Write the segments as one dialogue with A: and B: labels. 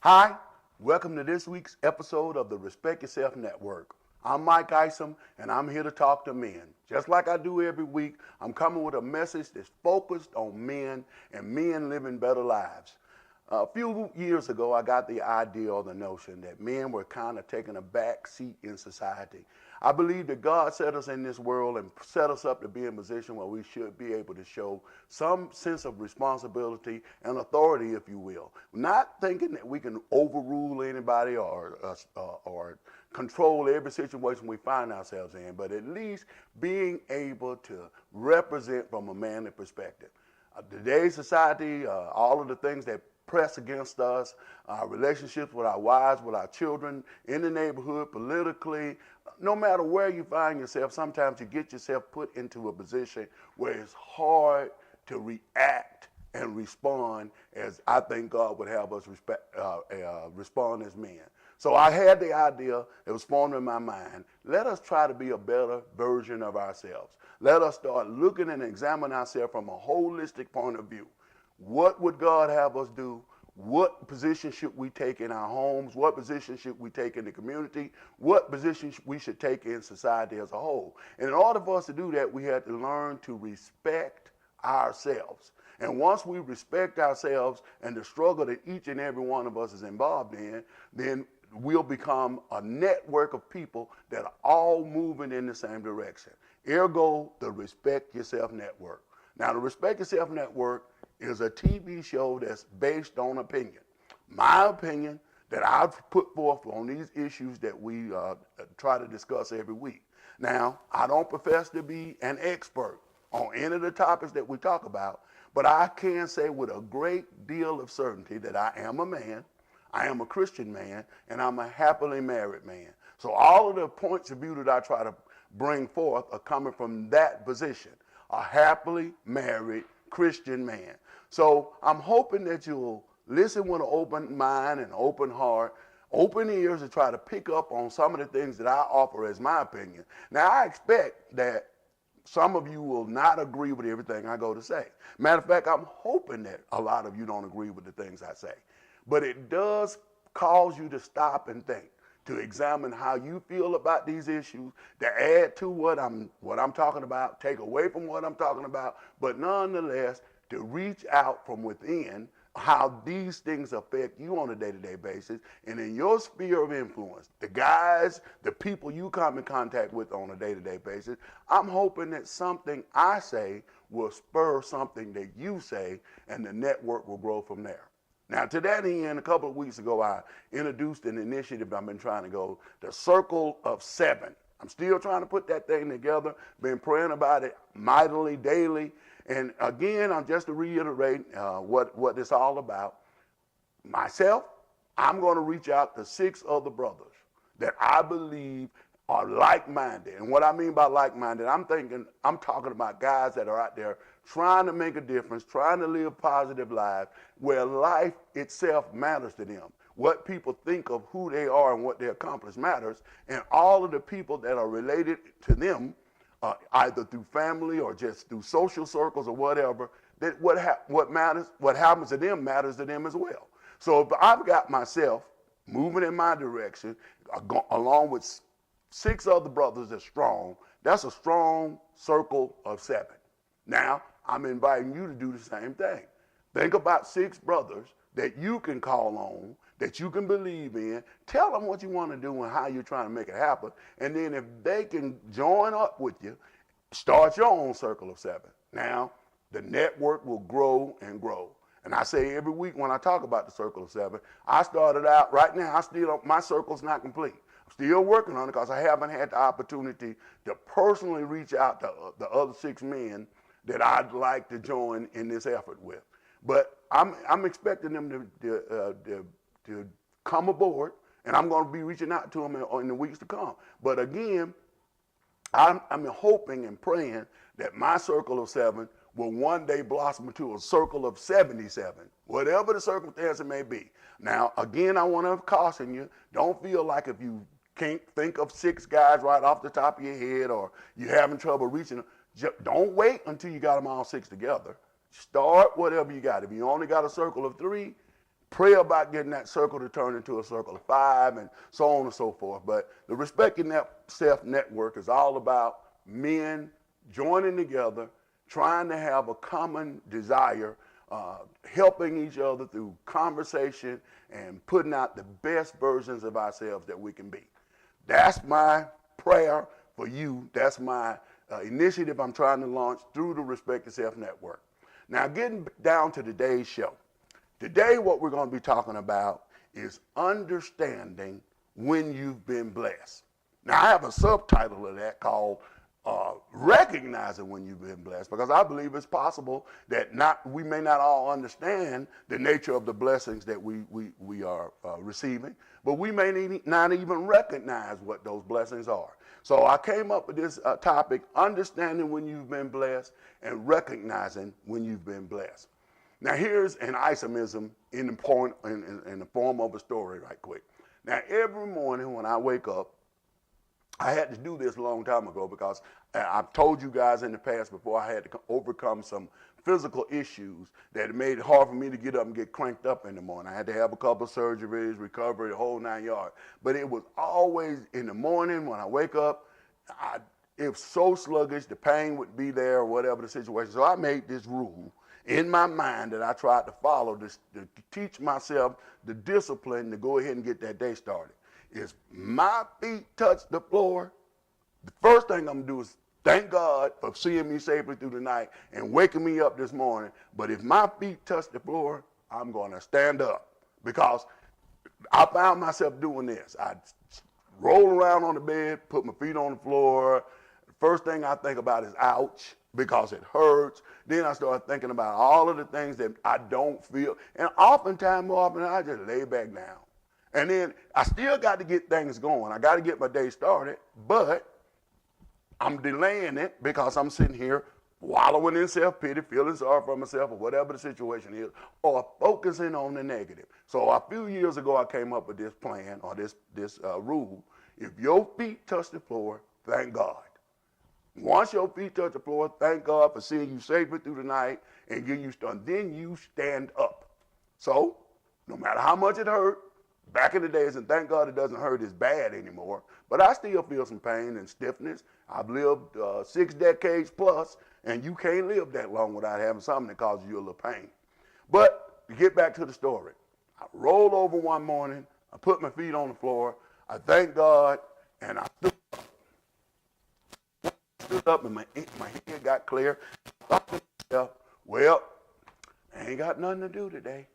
A: Hi, welcome to this week's episode of the Respect Yourself Network. I'm Mike Isom, and I'm here to talk to men. Just like I do every week, I'm coming with a message that's focused on men and men living better lives. A few years ago, I got the idea or the notion that men were kind of taking a back seat in society. I believe that God set us in this world and set us up to be in a position where we should be able to show some sense of responsibility and authority, if you will. Not thinking that we can overrule anybody or control every situation we find ourselves in, but at least being able to represent from a manly perspective. Today's society, all of the things that press against us, our relationships with our wives, with our children, in the neighborhood, politically, no matter where you find yourself, sometimes you get yourself put into a position where it's hard to react and respond as I think God would have us respond as men. So I had the idea, it was formed in my mind, let us try to be a better version of ourselves. Let us start looking and examining ourselves from a holistic point of view. What would God have us do? What position should we take in our homes? What position should we take in the community? What position we should take in society as a whole? And in order for us to do that, we had to learn to respect ourselves. And once we respect ourselves and the struggle that each and every one of us is involved in, then we'll become a network of people that are all moving in the same direction. Ergo, the Respect Yourself Network. Now, the Respect Yourself Network is a TV show that's based on opinion. My opinion that I've put forth on these issues that we try to discuss every week. Now, I don't profess to be an expert on any of the topics that we talk about, but I can say with a great deal of certainty that I am a man, I am a Christian man, and I'm a happily married man. So all of the points of view that I try to bring forth are coming from that position, a happily married Christian man. So I'm hoping that you'll listen with an open mind and open heart, open ears to try to pick up on some of the things that I offer as my opinion. Now, I expect that some of you will not agree with everything I go to say. Matter of fact, I'm hoping that a lot of you don't agree with the things I say. But it does cause you to stop and think, to examine how you feel about these issues, to add to what I'm talking about, take away from what I'm talking about, but nonetheless, to reach out from within how these things affect you on a day-to-day basis and in your sphere of influence, the guys, the people you come in contact with on a day-to-day basis. I'm hoping that something I say will spur something that you say and the network will grow from there. Now, to that end, a couple of weeks ago, I introduced an initiative I've been trying to go, the Circle of Seven. I'm still trying to put that thing together, been praying about it mightily, daily. And again, I'm just to reiterate what it's all about. Myself, I'm going to reach out to 6 other brothers that I believe are like-minded. And what I mean by like-minded, I'm talking about guys that are out there trying to make a difference, trying to live positive lives where life itself matters to them. What people think of who they are and what they accomplish matters, and all of the people that are related to them, either through family or just through social circles or whatever, that what happens to them matters to them as well. So if I've got myself moving in my direction, along with 6 other brothers that's strong, that's a strong circle of 7. Now, I'm inviting you to do the same thing. Think about 6 brothers that you can call on, that you can believe in. Tell them what you want to do and how you're trying to make it happen. And then if they can join up with you, start your own circle of 7. Now, the network will grow and grow. And I say every week when I talk about the circle of 7, I started out, right now, my circle's not complete. I'm still working on it because I haven't had the opportunity to personally reach out to the other 6 men that I'd like to join in this effort with. But I'm expecting them to come aboard, and I'm going to be reaching out to them in the weeks to come. But again, I'm hoping and praying that my circle of 7 will one day blossom into a circle of 77, whatever the circumstance it may be. Now, again, I want to caution you, don't feel like if you can't think of 6 guys right off the top of your head or you're having trouble reaching them, don't wait until you got them all 6 together. Start whatever you got. If you only got a circle of 3, pray about getting that circle to turn into a circle of 5 and so on and so forth. But the Respecting Self Network is all about men joining together, trying to have a common desire, helping each other through conversation and putting out the best versions of ourselves that we can be. That's my prayer for you. That's my initiative I'm trying to launch through the Respect Yourself Network. Now, getting down to today's show. Today, what we're going to be talking about is understanding when you've been blessed. Now, I have a subtitle of that called recognizing when you've been blessed, because I believe it's possible that we may not all understand the nature of the blessings that we are receiving, but we may not even recognize what those blessings are. So I came up with this topic, understanding when you've been blessed and recognizing when you've been blessed. Now here's an isomism in the form of a story right quick. Now every morning when I wake up, I had to do this a long time ago because I've told you guys in the past before I had to overcome some physical issues that made it hard for me to get up and get cranked up in the morning. I had to have a couple of surgeries, recovery, the whole 9 yards. But it was always in the morning when I wake up, it was so sluggish, the pain would be there or whatever the situation. So I made this rule in my mind that I tried to follow to teach myself the discipline to go ahead and get that day started. Is my feet touch the floor, the first thing I'm going to do is thank God for seeing me safely through the night and waking me up this morning. But if my feet touch the floor, I'm going to stand up, because I found myself doing this. I'd roll around on the bed, put my feet on the floor. The first thing I think about is ouch, because it hurts. Then I start thinking about all of the things that I don't feel. And oftentimes, more often, I just lay back down. And then I still got to get things going. I got to get my day started, but I'm delaying it because I'm sitting here wallowing in self-pity, feeling sorry for myself or whatever the situation is, or focusing on the negative. So a few years ago, I came up with this plan or this rule. If your feet touch the floor, thank God. Once your feet touch the floor, thank God for seeing you safely through the night and getting you started. Then you stand up. So no matter how much it hurt, back in the days, and thank God it doesn't hurt as bad anymore, but I still feel some pain and stiffness. I've lived 6 decades plus, and you can't live that long without having something that causes you a little pain. But to get back to the story, I rolled over one morning, I put my feet on the floor, I thank God, and I stood up and my head got clear. I thought to myself, well, I ain't got nothing to do today.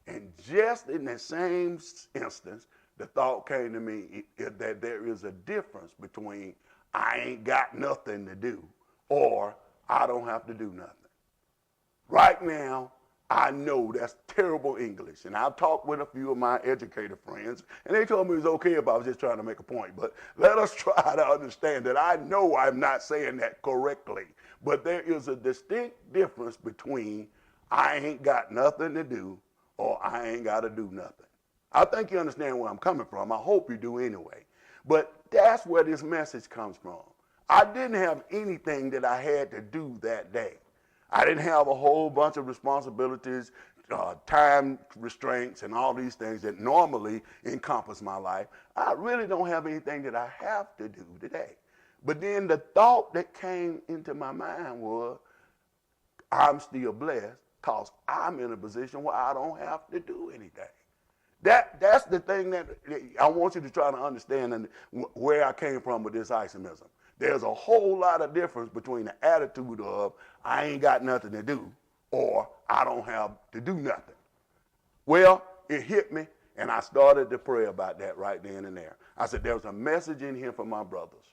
A: And just in that same instance, the thought came to me that there is a difference between I ain't got nothing to do or I don't have to do nothing. Right now, I know that's terrible English. And I've talked with a few of my educator friends, and they told me it was okay if I was just trying to make a point. But let us try to understand that I know I'm not saying that correctly. But there is a distinct difference between I ain't got nothing to do or I ain't got to do nothing. I think you understand where I'm coming from. I hope you do anyway. But that's where this message comes from. I didn't have anything that I had to do that day. I didn't have a whole bunch of responsibilities, time restraints, and all these things that normally encompass my life. I really don't have anything that I have to do today. But then the thought that came into my mind was, I'm still blessed because I'm in a position where I don't have to do anything. That's the thing that I want you to try to understand and where I came from with this isomism. There's a whole lot of difference between the attitude of I ain't got nothing to do or I don't have to do nothing. Well, it hit me, and I started to pray about that right then and there. I said, there's a message in here for my brothers.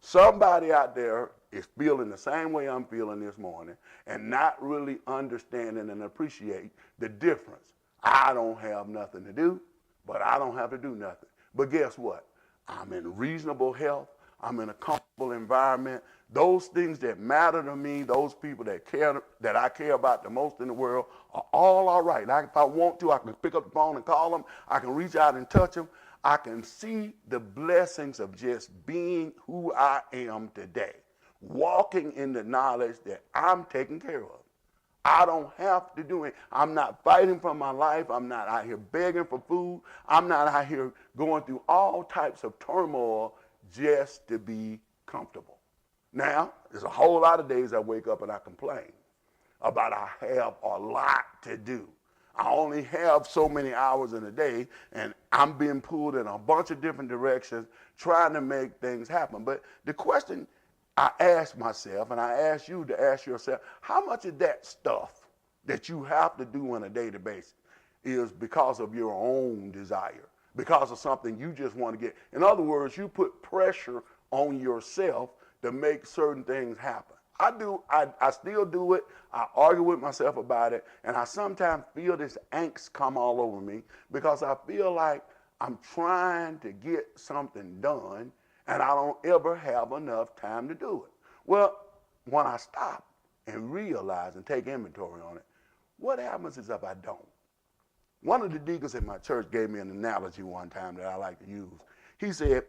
A: Somebody out there is feeling the same way I'm feeling this morning and not really understanding and appreciate the difference. I don't have nothing to do, but I don't have to do nothing. But guess what? I'm in reasonable health. I'm in a comfortable environment. Those things that matter to me, those people that I care about the most in the world are all right. If I want to, I can pick up the phone and call them. I can reach out and touch them. I can see the blessings of just being who I am today, walking in the knowledge that I'm taken care of. I don't have to do it. I'm not fighting for my life. I'm not out here begging for food. I'm not out here going through all types of turmoil just to be comfortable. Now, there's a whole lot of days I wake up and I complain about I have a lot to do. I only have so many hours in a day, and I'm being pulled in a bunch of different directions trying to make things happen. But the question I ask myself, and I ask you to ask yourself, how much of that stuff that you have to do on a daily basis is because of your own desire, because of something you just want to get? In other words, you put pressure on yourself to make certain things happen. I still do it. I argue with myself about it, and I sometimes feel this angst come all over me because I feel like I'm trying to get something done, and I don't ever have enough time to do it. Well, when I stop and realize and take inventory on it, what happens is if I don't? One of the deacons in my church gave me an analogy one time that I like to use. He said,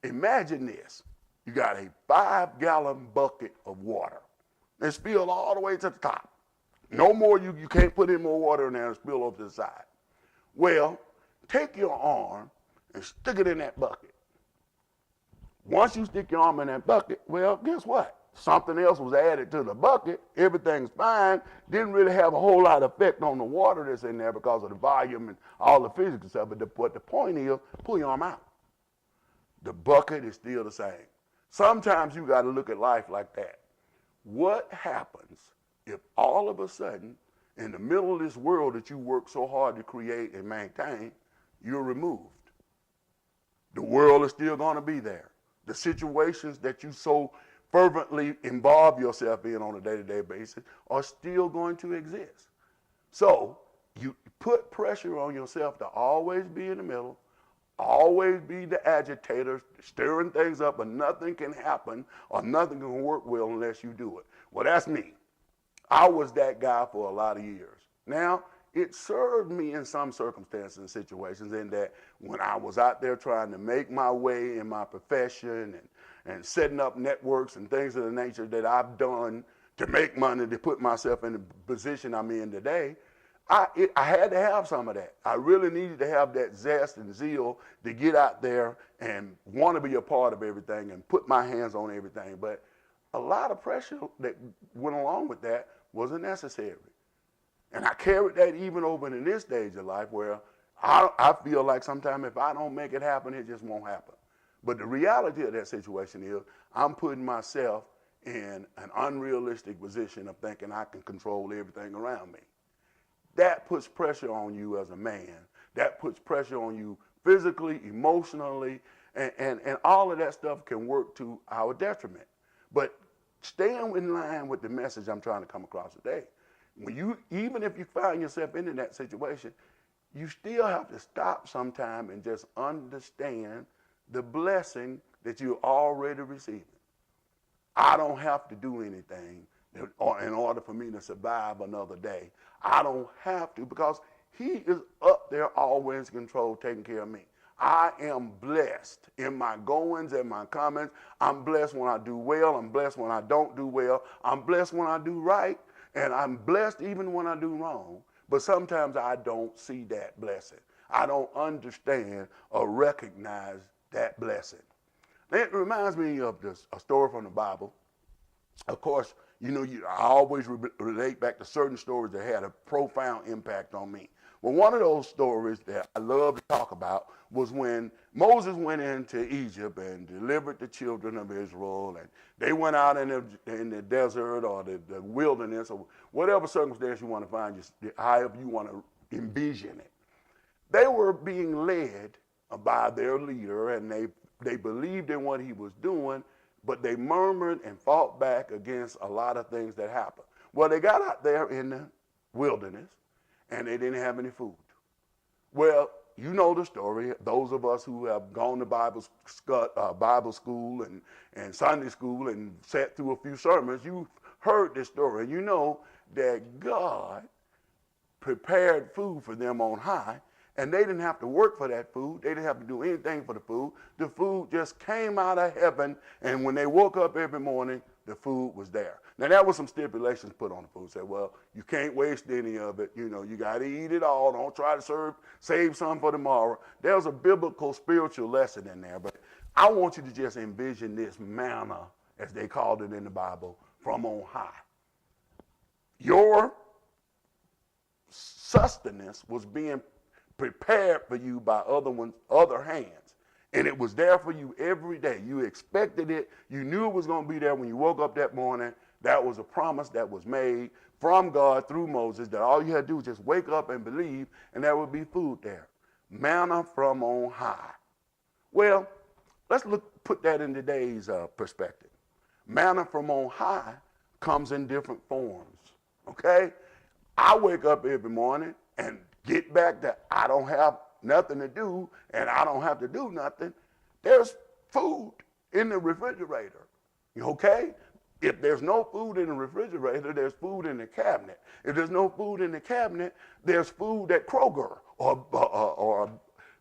A: imagine this. You got a 5-gallon bucket of water. It's filled all the way to the top. No more, you can't put any more water in there and spill over to the side. Well, take your arm and stick it in that bucket. Once you stick your arm in that bucket, well, guess what? Something else was added to the bucket. Everything's fine. Didn't really have a whole lot of effect on the water that's in there because of the volume and all the physical stuff. But the point is, pull your arm out. The bucket is still the same. Sometimes you got to look at life like that. What happens if all of a sudden, in the middle of this world that you work so hard to create and maintain, you're removed? The world is still going to be there. The situations that you so fervently involve yourself in on a day-to-day basis are still going to exist. So you put pressure on yourself to always be in the middle, always be the agitator, stirring things up, but nothing can happen or nothing can work well unless you do it. Well, that's me. I was that guy for a lot of years. Now, it served me in some circumstances and situations in that when I was out there trying to make my way in my profession and setting up networks and things of the nature that I've done to make money to put myself in the position I'm in today, I had to have some of that. I really needed to have that zest and zeal to get out there and want to be a part of everything and put my hands on everything. But a lot of pressure that went along with that wasn't necessary. And I carried that even over in this stage of life where I feel like sometimes if I don't make it happen, it just won't happen. But the reality of that situation is I'm putting myself in an unrealistic position of thinking I can control everything around me. That puts pressure on you as a man. That puts pressure on you physically, emotionally, and all of that stuff can work to our detriment. But staying in line with the message I'm trying to come across today, even if you find yourself in that situation, you still have to stop sometime and just understand the blessing that you're already receiving. I don't have to do anything in order for me to survive another day. I don't have to because he is up there always in control, taking care of me. I am blessed in my goings and my comings. I'm blessed when I do well. I'm blessed when I don't do well. I'm blessed when I do right. And I'm blessed even when I do wrong. But sometimes I don't see that blessing. I don't understand or recognize that blessing. It reminds me of a story from the Bible. Of course, I always relate back to certain stories that had a profound impact on me. Well, one of those stories that I love to talk about was when Moses went into Egypt and delivered the children of Israel, and they went out in the desert or the wilderness or whatever circumstance you want to find, however you want to envision it. They were being led by their leader, and they believed in what he was doing, but they murmured and fought back against a lot of things that happened. Well, they got out there in the wilderness, and they didn't have any food. Well, you know the story. Those of us who have gone to Bible school and Sunday school and sat through a few sermons, you've heard this story. And you know that God prepared food for them on high, and they didn't have to work for that food. They didn't have to do anything for the food. The food just came out of heaven, and when they woke up every morning, the food was there. Now, there were some stipulations put on the food. Said, well, you can't waste any of it. You know, you got to eat it all. Don't try to save some for tomorrow. There's a biblical, spiritual lesson in there. But I want you to just envision this manna, as they called it in the Bible, from on high. Your sustenance was being prepared for you by other hands. And it was there for you every day. You expected it. You knew it was going to be there when you woke up that morning. That was a promise that was made from God through Moses, that all you had to do was just wake up and believe, and there would be food there. Manna from on high. Well, let's put that in today's perspective. Manna from on high comes in different forms, okay? I wake up every morning and get back that I don't have nothing to do and I don't have to do nothing. There's food in the refrigerator, okay? If there's no food in the refrigerator, there's food in the cabinet. If there's no food in the cabinet, there's food at Kroger or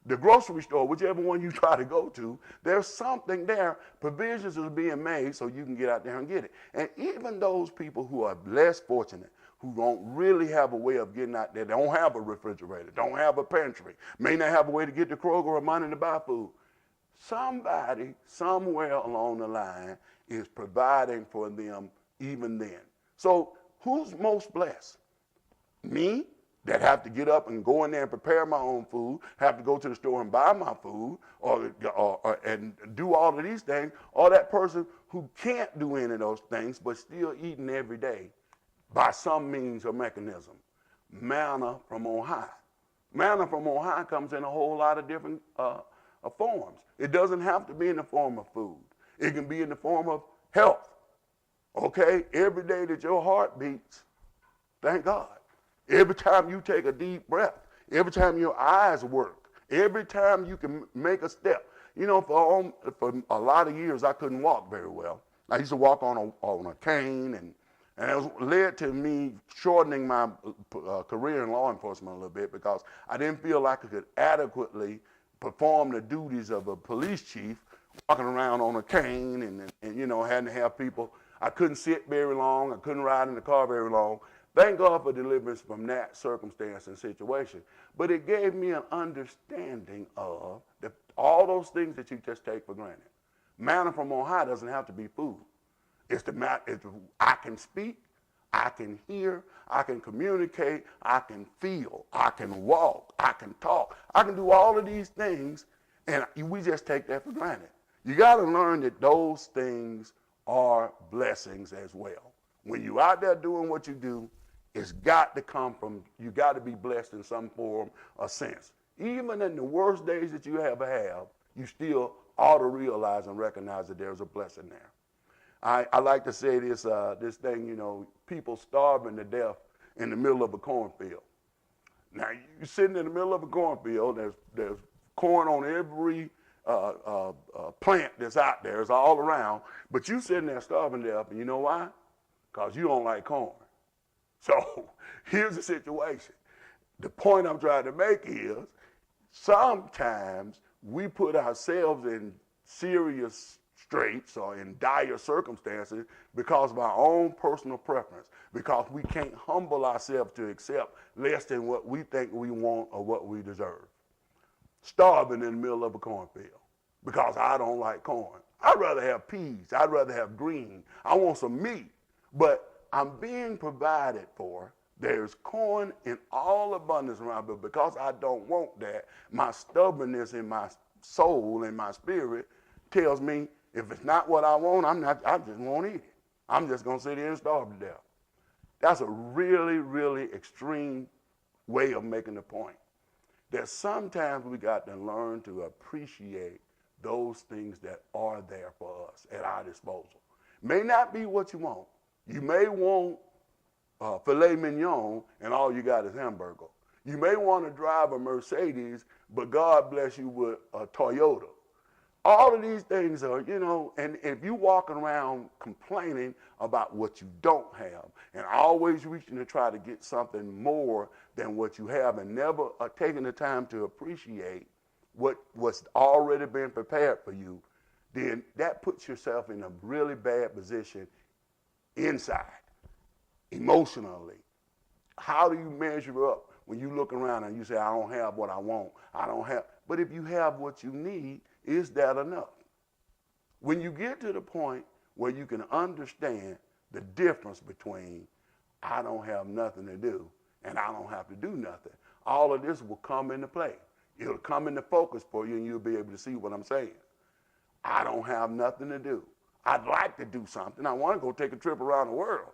A: the grocery store, whichever one you try to go to. There's something there. Provisions are being made so you can get out there and get it. And even those people who are less fortunate, who don't really have a way of getting out there, don't have a refrigerator, don't have a pantry, may not have a way to get to Kroger or money to buy food. Somebody, somewhere along the line, is providing for them even then. So who's most blessed? Me, that have to get up and go in there and prepare my own food, have to go to the store and buy my food, and do all of these things, or that person who can't do any of those things but still eating every day by some means or mechanism. Manna from on high. Manna from on high comes in a whole lot of different forms. It doesn't have to be in the form of food. It can be in the form of health. Okay? Every day that your heart beats, thank God. Every time you take a deep breath, every time your eyes work, every time you can make a step. You know, for a lot of years, I couldn't walk very well. I used to walk on a cane, and it led to me shortening my career in law enforcement a little bit because I didn't feel like I could adequately perform the duties of a police chief walking around on a cane and you know, having to have people. I couldn't sit very long. I couldn't ride in the car very long. Thank God for deliverance from that circumstance and situation. But it gave me an understanding of all those things that you just take for granted. Manna from on high doesn't have to be food. I can speak, I can hear, I can communicate, I can feel, I can walk, I can talk. I can do all of these things, and we just take that for granted. You got to learn that those things are blessings as well. When you're out there doing what you do, it's got to come from, you got to be blessed in some form or sense. Even in the worst days that you ever have, you still ought to realize and recognize that there's a blessing there. I like to say this thing, you know, people starving to death in the middle of a cornfield. Now, you're sitting in the middle of a cornfield, there's corn on every plant that's out there, it's all around, but you sitting there starving to death, and you know why? Because you don't like corn. So here's the situation. The point I'm trying to make is sometimes we put ourselves in serious straits or in dire circumstances because of our own personal preference, because we can't humble ourselves to accept less than what we think we want or what we deserve. Starving in the middle of a cornfield because I don't like corn. I'd rather have peas. I'd rather have green. I want some meat. But I'm being provided for. There's corn in all abundance around, but because I don't want that, my stubbornness in my soul and my spirit tells me if it's not what I want, I just won't eat it. I'm just going to sit here and starve to death. That's a really, really extreme way of making the point. That sometimes we got to learn to appreciate those things that are there for us at our disposal. May not be what you want. You may want filet mignon and all you got is hamburger. You may want to drive a Mercedes, but God bless you with a Toyota. All of these things are, you know, and if you walking around complaining about what you don't have and always reaching to try to get something more than what you have and never taking the time to appreciate what's already been prepared for you, then that puts yourself in a really bad position inside, emotionally. How do you measure up when you look around and you say, I don't have what I want, I don't have, but if you have what you need, is that enough? When you get to the point where you can understand the difference between I don't have nothing to do and I don't have to do nothing, all of this will come into play. It'll come into focus for you and you'll be able to see what I'm saying. I don't have nothing to do. I'd like to do something. I want to go take a trip around the world,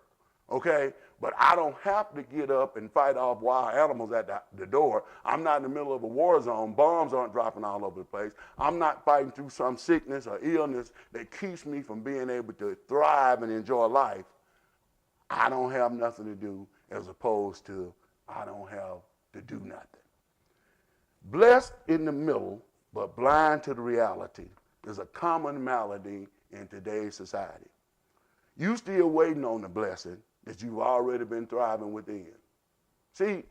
A: okay? But I don't have to get up and fight off wild animals at the door. I'm not in the middle of a war zone. Bombs aren't dropping all over the place. I'm not fighting through some sickness or illness that keeps me from being able to thrive and enjoy life. I don't have nothing to do as opposed to I don't have to do nothing. Blessed in the middle, but blind to the reality is a common malady in today's society. You still waiting on the blessing that you've already been thriving within. See,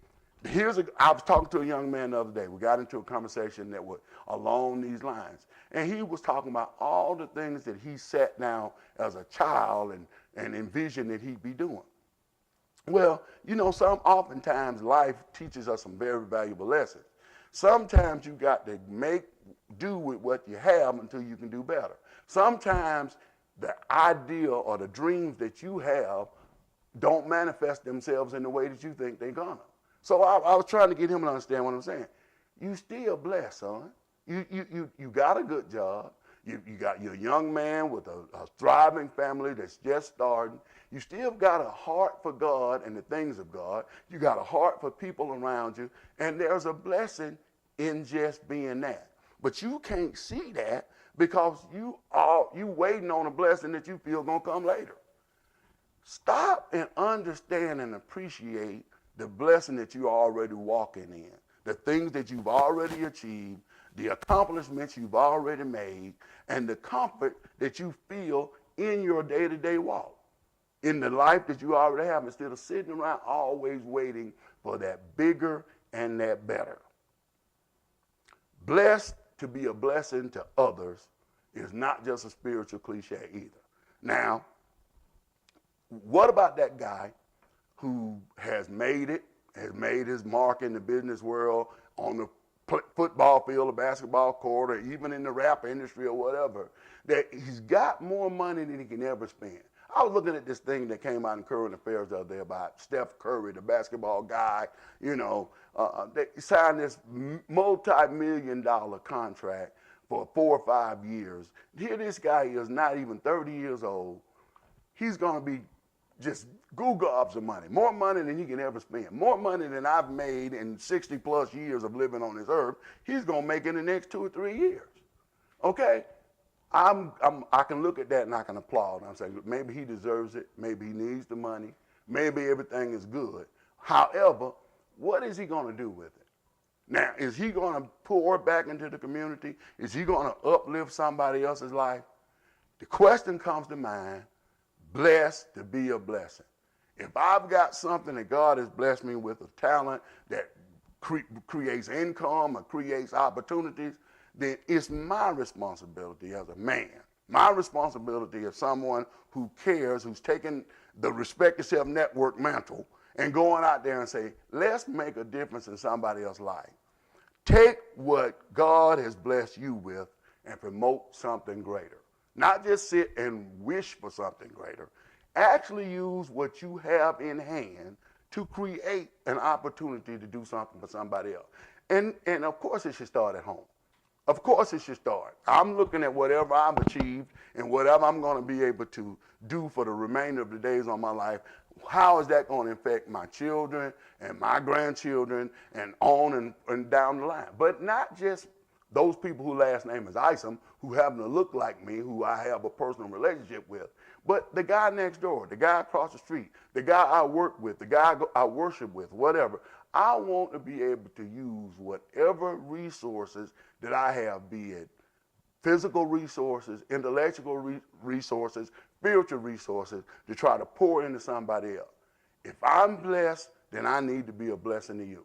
A: I was talking to a young man the other day. We got into a conversation that was along these lines. And he was talking about all the things that he sat down as a child and envisioned that he'd be doing. Well, oftentimes life teaches us some very valuable lessons. Sometimes you got to make do with what you have until you can do better. Sometimes the ideal or the dreams that you have don't manifest themselves in the way that you think they're gonna. So I was trying to get him to understand what I'm saying. You still blessed, son. You got a good job. You're a young man with a thriving family that's just starting. You still got a heart for God and the things of God. You got a heart for people around you. And there's a blessing in just being that. But you can't see that because you waiting on a blessing that you feel gonna come later. Stop and understand and appreciate the blessing that you're already walking in, the things that you've already achieved, the accomplishments you've already made, and the comfort that you feel in your day-to-day walk, in the life that you already have, instead of sitting around always waiting for that bigger and that better. Blessed to be a blessing to others is not just a spiritual cliche either. Now, what about that guy who has made his mark in the business world, on the football field, or basketball court, or even in the rap industry or whatever, that he's got more money than he can ever spend? I was looking at this thing that came out in Current Affairs the other day about Steph Curry, the basketball guy. They signed this multi-million-dollar contract for 4 or 5 years. Here this guy is not even 30 years old. He's going to be just gobs of money, more money than he can ever spend, more money than I've made in 60 plus years of living on this earth. He's going to make in the next 2 or 3 years. Okay? I can look at that and I can applaud. I'm saying maybe he deserves it. Maybe he needs the money. Maybe everything is good. However, what is he going to do with it? Now, is he going to pour back into the community? Is he going to uplift somebody else's life? The question comes to mind, blessed to be a blessing. If I've got something that God has blessed me with, a talent that creates income or creates opportunities, then it's my responsibility as a man, my responsibility as someone who cares, who's taken the Respect Yourself Network mantle and going out there and say, let's make a difference in somebody else's life. Take what God has blessed you with and promote something greater. Not just sit and wish for something greater. Actually use what you have in hand to create an opportunity to do something for somebody else. And of course it should start at home. Of course it should start. I'm looking at whatever I've achieved and whatever I'm going to be able to do for the remainder of the days of my life. How is that going to affect my children and my grandchildren and on and down the line? But not just those people whose last name is Isom, who happen to look like me, who I have a personal relationship with, but the guy next door, the guy across the street, the guy I work with, the guy I worship with, whatever. I want to be able to use whatever resources that I have, be it physical resources, intellectual resources, spiritual resources, to try to pour into somebody else. If I'm blessed, then I need to be a blessing to you.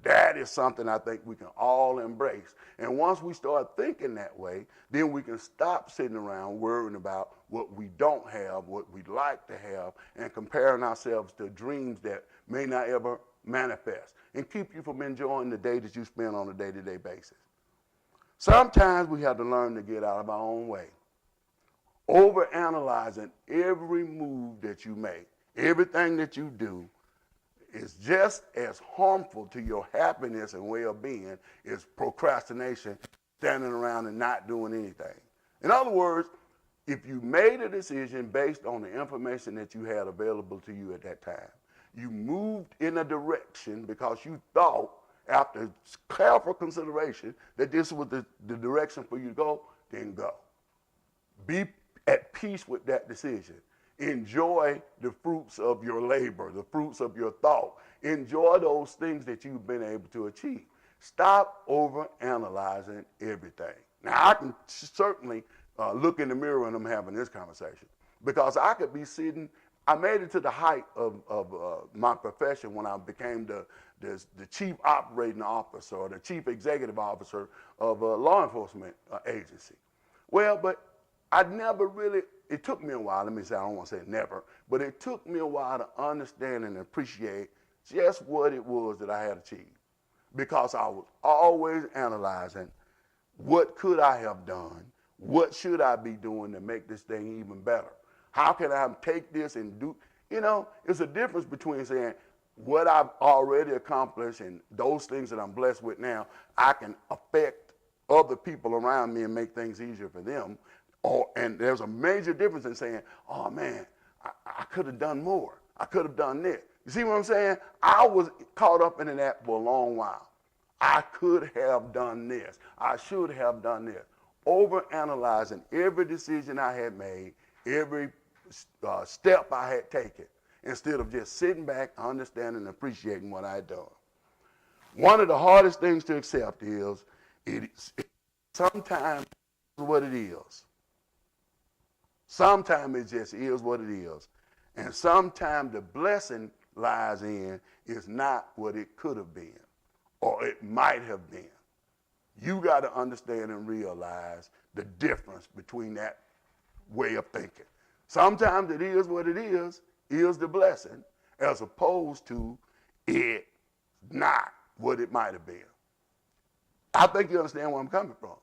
A: That is something I think we can all embrace. And once we start thinking that way, then we can stop sitting around worrying about what we don't have, what we'd like to have, and comparing ourselves to dreams that may not ever manifest and keep you from enjoying the day that you spend on a day-to-day basis. Sometimes we have to learn to get out of our own way. Overanalyzing every move that you make, everything that you do, is just as harmful to your happiness and well-being as procrastination, standing around and not doing anything. In other words, if you made a decision based on the information that you had available to you at that time, you moved in a direction because you thought, after careful consideration, that this was the direction for you to go, then go. Be at peace with that decision. Enjoy the fruits of your labor, the fruits of your thought. Enjoy those things that you've been able to achieve. Stop overanalyzing everything. Now, I can certainly look in the mirror when I'm having this conversation, because I could be sitting. I made it to the height of my profession when I became the chief operating officer or the chief executive officer of a law enforcement agency. Well, but I never really, it took me a while, let me say, I don't want to say never, but it took me a while to understand and appreciate just what it was that I had achieved. Because I was always analyzing, what could I have done? What should I be doing to make this thing even better? How can I take this and do, it's a difference between saying what I've already accomplished and those things that I'm blessed with now, I can affect other people around me and make things easier for them. And there's a major difference in saying, oh man, I could have done more. I could have done this. You see what I'm saying? I was caught up in that for a long while. I could have done this. I should have done this. Overanalyzing every decision I had made, every step I had taken, instead of just sitting back, understanding, and appreciating what I had done. One of the hardest things to accept is sometimes what it is. Sometimes it just is what it is. And sometimes the blessing lies in is not what it could have been or it might have been. You got to understand and realize the difference between that way of thinking. Sometimes it is what it is the blessing, as opposed to it not what it might have been. I think you understand where I'm coming from.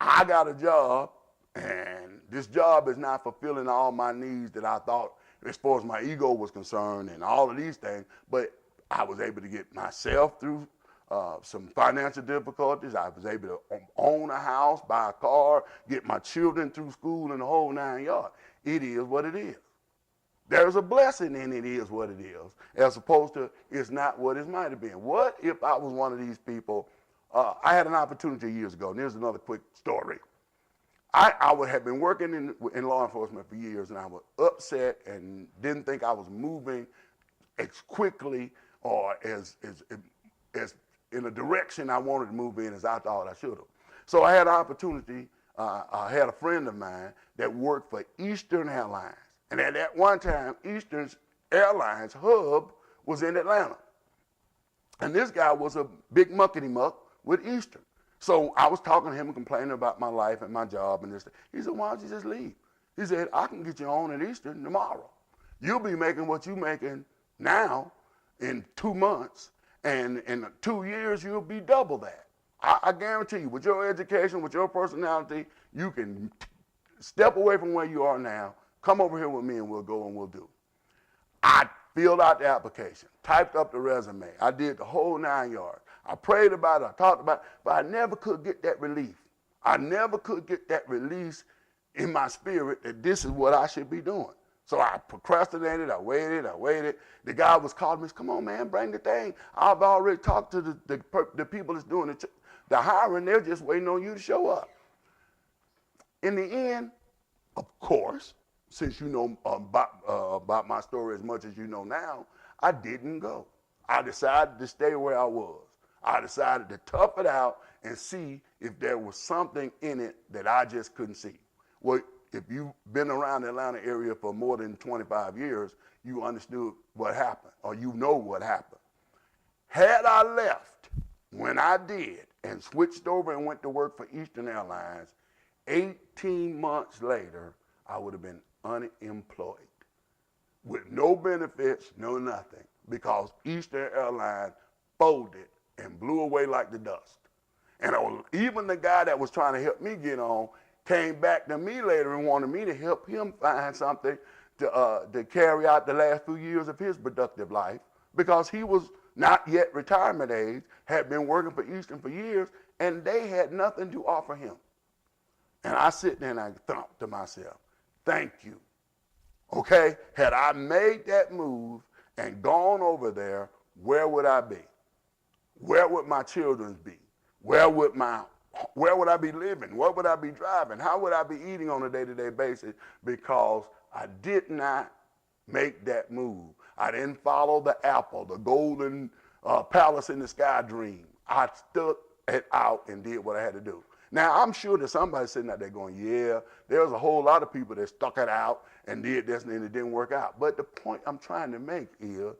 A: I got a job, and this job is not fulfilling all my needs that I thought, as far as my ego was concerned and all of these things, but I was able to get myself through some financial difficulties. I was able to own a house, buy a car, get my children through school and the whole 9 yards. It is what it is. There's a blessing in it is what it is, as opposed to it's not what it might have been. What if I was one of these people? I had an opportunity years ago, and here's another quick story. I would have been working in law enforcement for years, and I was upset and didn't think I was moving as quickly or as in a direction I wanted to move in as I thought I should have. So I had an opportunity. I had a friend of mine that worked for Eastern Airlines. And at that one time, Eastern Airlines hub was in Atlanta. And this guy was a big muckety-muck with Eastern. So I was talking to him and complaining about my life and my job and this. He said, why don't you just leave? He said, I can get you on at Eastern tomorrow. You'll be making what you're making now in 2 months. And in 2 years, you'll be double that. I guarantee you, with your education, with your personality, you can step away from where you are now, come over here with me, and we'll go and we'll do. I filled out the application, typed up the resume. I did the whole 9 yards. I prayed about it, I talked about it, but I never could get that relief. I never could get that release in my spirit that this is what I should be doing. So I procrastinated, I waited. The guy was calling me, come on, man, bring the thing. I've already talked to the people that's doing the hiring. They're just waiting on you to show up. In the end, of course, since you know about my story as much as you know now, I didn't go. I decided to stay where I was. I decided to tough it out and see if there was something in it that I just couldn't see. Well, if you've been around the Atlanta area for more than 25 years, you understood what happened, or you know what happened. Had I left when I did and switched over and went to work for Eastern Airlines, 18 months later, I would have been unemployed with no benefits, no nothing, because Eastern Airlines folded and blew away like the dust. And even the guy that was trying to help me get on came back to me later and wanted me to help him find something to carry out the last few years of his productive life, because he was not yet retirement age, had been working for Eastern for years, and they had nothing to offer him. And I sit there and I thump to myself, thank you. Okay, had I made that move and gone over there, where would I be? Where would my children be? Where would I be living? What would I be driving? How would I be eating on a day-to-day basis? Because I did not make that move. I didn't follow the apple, the golden palace in the sky dream. I stuck it out and did what I had to do. Now, I'm sure that somebody's sitting out there going, yeah, there's a whole lot of people that stuck it out and did this and it didn't work out. But the point I'm trying to make is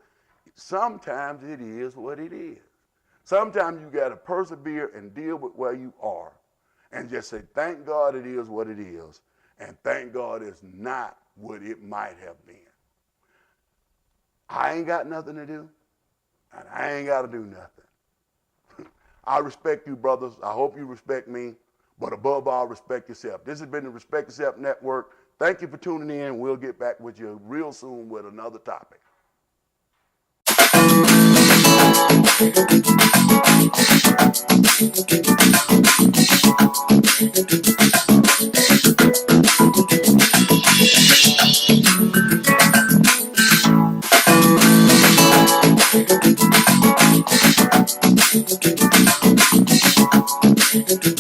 A: sometimes it is what it is. Sometimes you got to persevere and deal with where you are and just say, thank God it is what it is, and thank God it's not what it might have been. I ain't got nothing to do, and I ain't got to do nothing. I respect you, brothers. I hope you respect me, but above all, respect yourself. This has been the Respect Yourself Network. Thank you for tuning in. We'll get back with you real soon with another topic. Thank you.